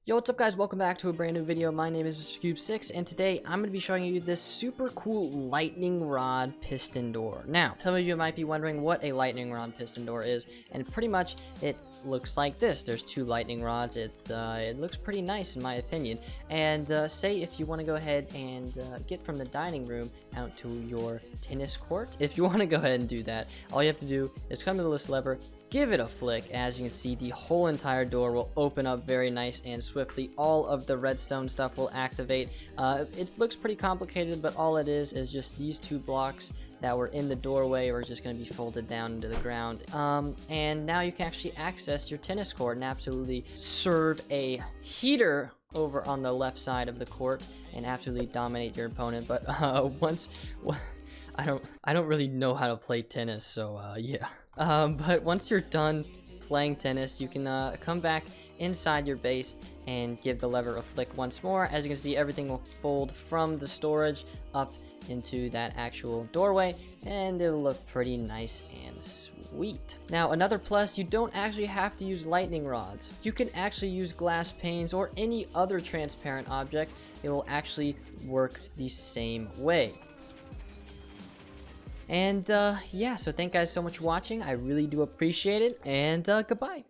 Yo, what's up guys? Welcome back to a brand new video. My name is Rekrap2’s, and today I'm going to be showing you this super cool lightning rod piston door. Now, some of you might be wondering what a lightning rod piston door is, and pretty much it looks like this. There's two lightning rods. It looks pretty nice in my opinion. And say if you want to go ahead and get from the dining room out to your tennis court, if you want to go ahead and do that, all you have to do is come to this lever, give it a flick. As you can see, the whole entire door will open up very nice and swiftly. All of the redstone stuff will activate. It looks pretty complicated, but all it is just these two blocks that were in the doorway are just going to be folded down into the ground. And now you can actually access your tennis court and absolutely serve a heater over on the left side of the court and absolutely dominate your opponent. But I don't really know how to play tennis, so yeah. But once you're done playing tennis, you can come back inside your base and give the lever a flick once more. As you can see, everything will fold from the storage up into that actual doorway, and it'll look pretty nice and sweet. Now, another plus, you don't actually have to use lightning rods. You can actually use glass panes or any other transparent object. It will actually work the same way. And yeah, so thank you guys so much for watching. I really do appreciate it, and goodbye.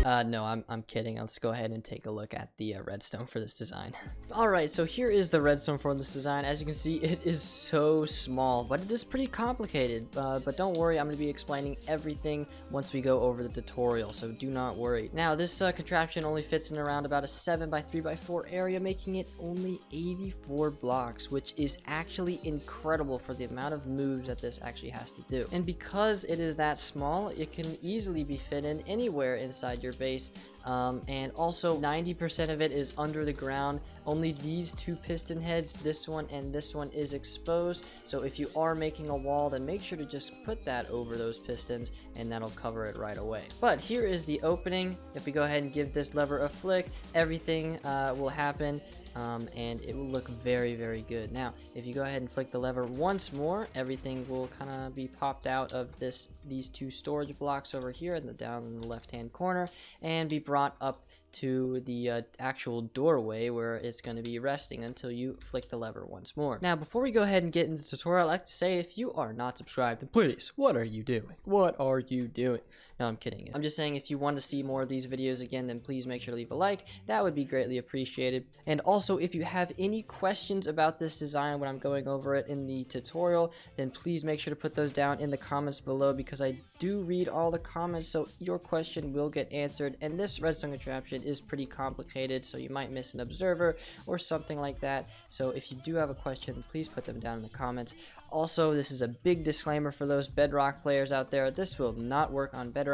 No, I'm kidding. Let's go ahead and take a look at the redstone for this design. Alright, so here is the redstone for this design. As you can see, it is so small, but it is pretty complicated. But don't worry, I'm going to be explaining everything once we go over the tutorial, so do not worry. Now, this contraption only fits in around about a 7x3x4 area, making it only 84 blocks, which is actually incredible for the amount of moves that this actually has to do. And because it is that small, it can easily be fit in anywhere inside your base. And also 90% of it is under the ground. Only these two piston heads, this one and this one, is exposed. So if you are making a wall, then make sure to just put that over those pistons and that'll cover it right away. But here is the opening. If we go ahead and give this lever a flick, everything will happen. And it will look very, very good. Now, if you go ahead and flick the lever once more, everything will kind of be popped out of these two storage blocks over here and down in the left-hand corner, and be brought up to the actual doorway where it's going to be resting until you flick the lever once more. Now, before we go ahead and get into the tutorial, I'd like to say, if you are not subscribed, then please, what are you doing? What are you doing? No, I'm kidding. I'm just saying, if you want to see more of these videos again, then please make sure to leave a like. That would be greatly appreciated. And also, if you have any questions about this design when I'm going over it in the tutorial, then please make sure to put those down in the comments below, because I do read all the comments, so your question will get answered. And this redstone contraption is pretty complicated, so you might miss an observer or something like that. So if you do have a question, please put them down in the comments. Also, this is a big disclaimer for those Bedrock players out there. This will not work on Bedrock.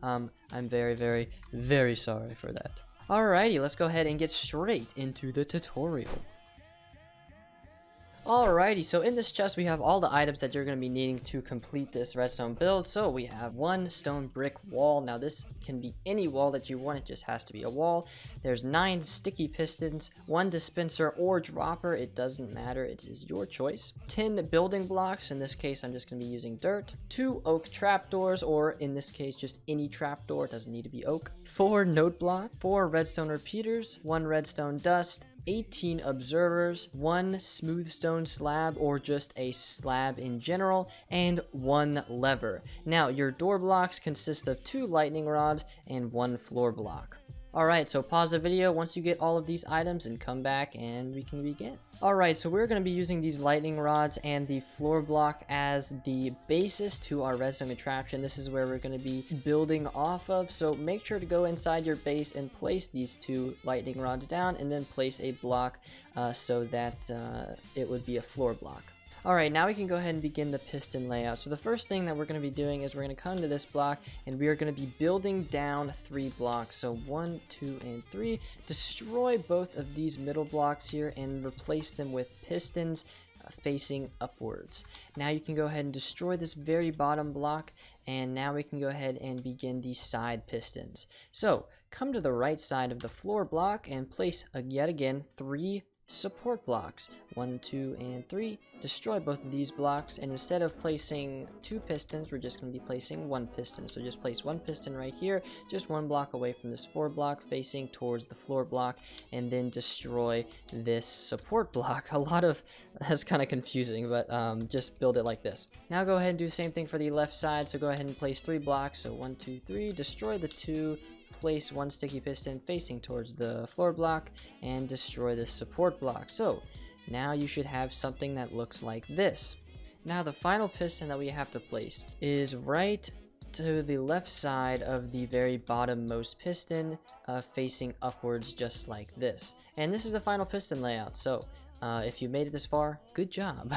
I'm very, very, very sorry for that. Alrighty, let's go ahead and get straight into the tutorial. Alrighty, so in this chest we have all the items that you're going to be needing to complete this redstone build. So we have one stone brick wall. Now this can be any wall that you want, it just has to be a wall. There's 9 sticky pistons, 1 dispenser or dropper, it doesn't matter, it is your choice. 10 building blocks, in this case I'm just going to be using dirt. 2 oak trapdoors, or in this case just any trapdoor, it doesn't need to be oak. 4 note block, 4 redstone repeaters, 1 redstone dust, 18 observers, 1 smooth stone slab or just a slab in general, and 1 lever. Now, your door blocks consist of 2 lightning rods and 1 floor block. Alright, so pause the video once you get all of these items and come back and we can begin. Alright, so we're going to be using these lightning rods and the floor block as the basis to our redstone contraption. This is where we're going to be building off of, so make sure to go inside your base and place these 2 lightning rods down, and then place a block so that it would be a floor block. Alright, now we can go ahead and begin the piston layout. So the first thing that we're going to be doing is we're going to come to this block and we are going to be building down 3 blocks. So 1, 2, and 3. Destroy both of these middle blocks here and replace them with pistons facing upwards. Now you can go ahead and destroy this very bottom block, and now we can go ahead and begin the side pistons. So come to the right side of the floor block and place yet again 3 support blocks. 1, 2, and 3. Destroy both of these blocks, and instead of placing 2 pistons, we're just going to be placing 1 piston. So just place 1 piston right here, just 1 block away from this floor block, facing towards the floor block, and then destroy this support block. That's kind of confusing, but just build it like this. Now go ahead and do the same thing for the left side. So go ahead and place 3 blocks. So 1, 2, 3. Destroy the 2. Place 1 sticky piston facing towards the floor block and destroy the support block. So now you should have something that looks like this. Now the final piston that we have to place is right to the left side of the very bottommost piston, facing upwards just like this. And this is the final piston layout. So if you made it this far, good job.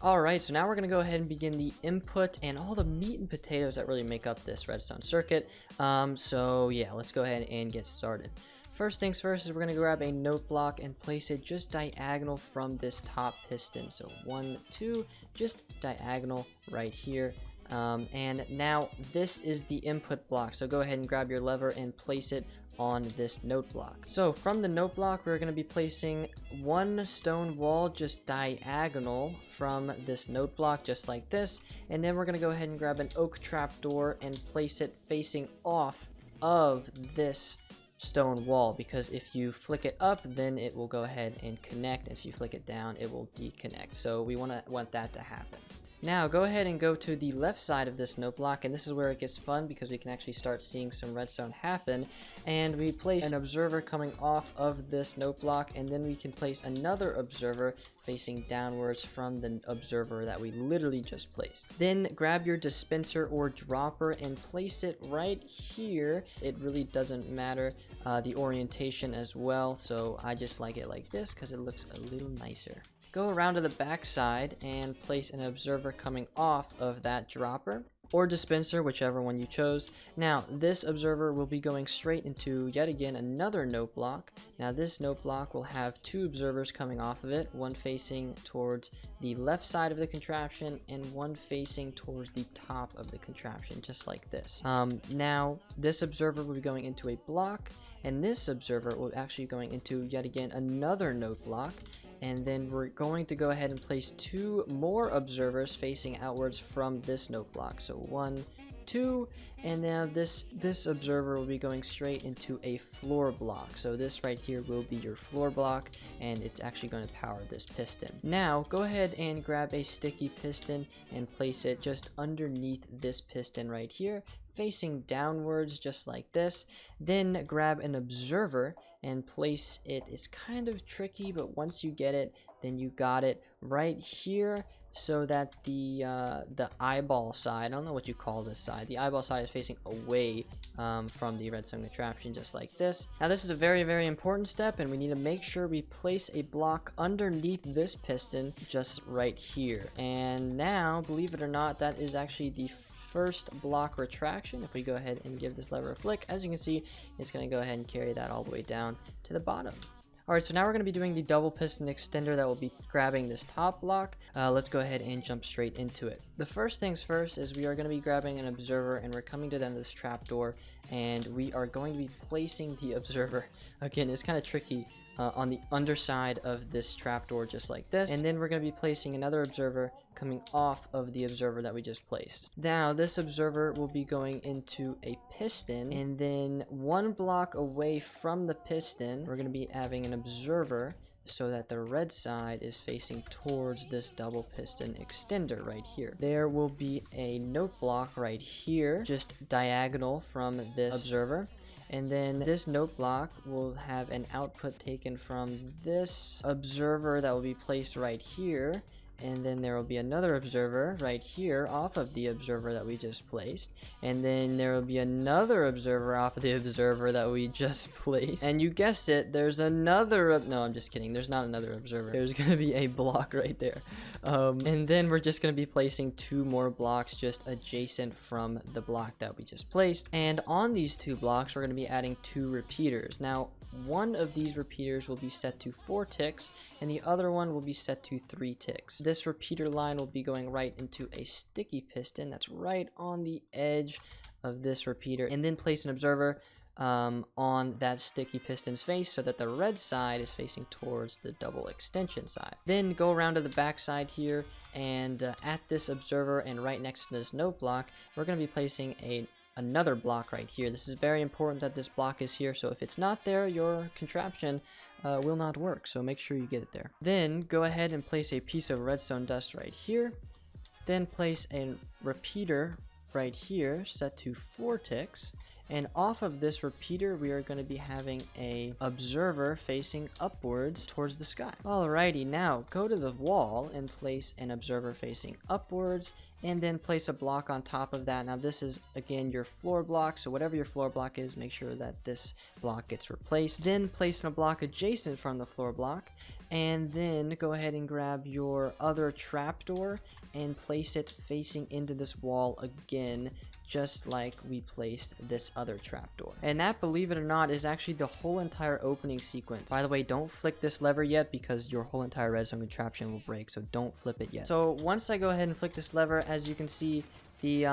Alright, so now we're going to go ahead and begin the input and all the meat and potatoes that really make up this redstone circuit. So yeah, let's go ahead and get started. First things first is we're going to grab a note block and place it just diagonal from this top piston. So 1, 2, just diagonal right here. And now this is the input block. So go ahead and grab your lever and place it on this note block. So from the note block, we're going to be placing 1 stone wall just diagonal from this note block, just like this. And then we're going to go ahead and grab an oak trapdoor and place it facing off of this stone wall, because if you flick it up, then it will go ahead and connect. If you flick it down, it will deconnect. So we want that to happen. Now go ahead and go to the left side of this note block, and this is where it gets fun because we can actually start seeing some redstone happen. And we place an observer coming off of this note block, and then we can place another observer facing downwards from the observer that we literally just placed. Then grab your dispenser or dropper and place it right here. It really doesn't matter the orientation as well, so I just like it like this because it looks a little nicer. Go around to the back side and place an observer coming off of that dropper or dispenser, whichever one you chose. Now this observer will be going straight into yet again another note block. Now this note block will have 2 observers coming off of it, one facing towards the left side of the contraption and one facing towards the top of the contraption, just like this. Now this observer will be going into a block, and this observer will actually be going into yet again another note block. And then we're going to go ahead and place 2 more observers facing outwards from this note block. So 1, 2, and now this observer will be going straight into a floor block. So this right here will be your floor block, and it's actually going to power this piston. Now go ahead and grab a sticky piston and place it just underneath this piston right here, facing downwards just like this. Then grab an observer and place it. It's kind of tricky, but once you get it, then you got it right here, so that the eyeball side, I don't know what you call this side, the eyeball side is facing away from the redstone contraption, just like this. Now this is a very, very important step, and we need to make sure we place a block underneath this piston just right here. And now, believe it or not, that is actually the first block retraction. If we go ahead and give this lever a flick, as you can see, it's going to go ahead and carry that all the way down to the bottom. Alright, so now we're going to be doing the double piston extender that will be grabbing this top block. Let's go ahead and jump straight into it. The first things first is we are going to be grabbing an observer, and we're coming to the end of this trapdoor, and we are going to be placing the observer. Again, it's kind of tricky. On the underside of this trapdoor, just like this. And then we're going to be placing another observer coming off of the observer that we just placed. Now this observer will be going into a piston, and then 1 block away from the piston, we're going to be having an observer so that the red side is facing towards this double piston extender right here. There will be a note block right here, just diagonal from this observer. And then this note block will have an output taken from this observer that will be placed right here. And then there will be another observer right here off of the observer that we just placed. And then there will be another observer off of the observer that we just placed. And you guessed it, there's another, no, I'm just kidding. There's not another observer. There's going to be a block right there. And then we're just going to be placing 2 more blocks just adjacent from the block that we just placed. And on these 2 blocks, we're going to be adding 2 repeaters. Now, one of these repeaters will be set to 4 ticks, and the other one will be set to 3 ticks. This repeater line will be going right into a sticky piston that's right on the edge of this repeater, and then place an observer on that sticky piston's face so that the red side is facing towards the double extension side. Then go around to the back side here, and at this observer and right next to this note block, we're going to be placing another block right here. This is very important that this block is here, so if it's not there, your contraption will not work, so make sure you get it there. Then go ahead and place a piece of redstone dust right here. Then place a repeater right here set to 4 ticks. And off of this repeater, we are going to be having a observer facing upwards towards the sky. Alrighty, now go to the wall and place an observer facing upwards, and then place a block on top of that. Now this is again your floor block, so whatever your floor block is, make sure that this block gets replaced. Then place a block adjacent from the floor block, and then go ahead and grab your other trapdoor and place it facing into this wall again, just like we placed this other trapdoor. And that, believe it or not, is actually the whole entire opening sequence. By the way, don't flick this lever yet because your whole entire redstone contraption will break, so don't flip it yet. So once I go ahead and flick this lever, as you can see, the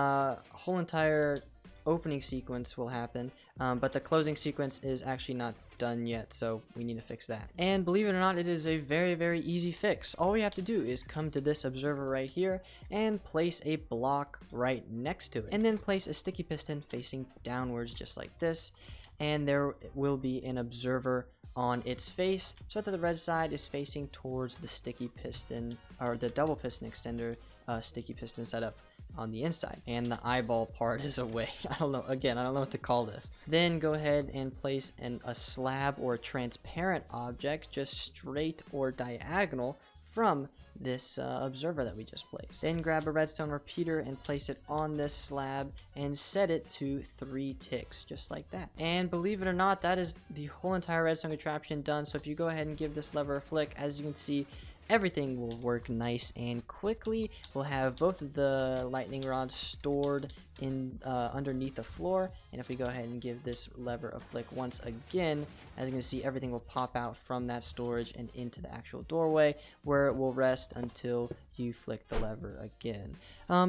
whole entire opening sequence will happen, but the closing sequence is actually not done yet, so we need to fix that. And believe it or not, it is a very easy fix. All we have to do is come to this observer right here and place a block right next to it, and then place a sticky piston facing downwards just like this, and there will be an observer on its face so that the red side is facing towards the sticky piston, or the double piston extender sticky piston setup on the inside, and the eyeball part is away. I don't know what to call this. Then go ahead and place a slab or a transparent object just straight or diagonal from this observer that we just placed. Then grab a redstone repeater and place it on this slab and set it to 3 ticks, just like that. And believe it or not, that is the whole entire redstone contraption done. So if you go ahead and give this lever a flick, as you can see, everything will work nice and quickly. We'll have both of the lightning rods stored in underneath the floor, and if we go ahead and give this lever a flick once again, as you can see, everything will pop out from that storage and into the actual doorway, where it will rest until you flick the lever again.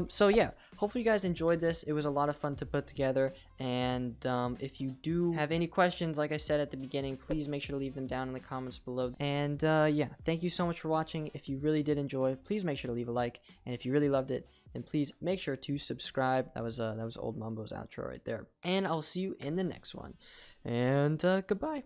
So yeah, hopefully you guys enjoyed this. It was a lot of fun to put together, and if you do have any questions, like I said at the beginning, please make sure to leave them down in the comments below. And yeah, thank you so much for watching. If you really did enjoy, please make sure to leave a like, and if you really loved it, then please make sure to subscribe. That was Old Mumbo's outro right there, and I'll see you in the next one, and goodbye.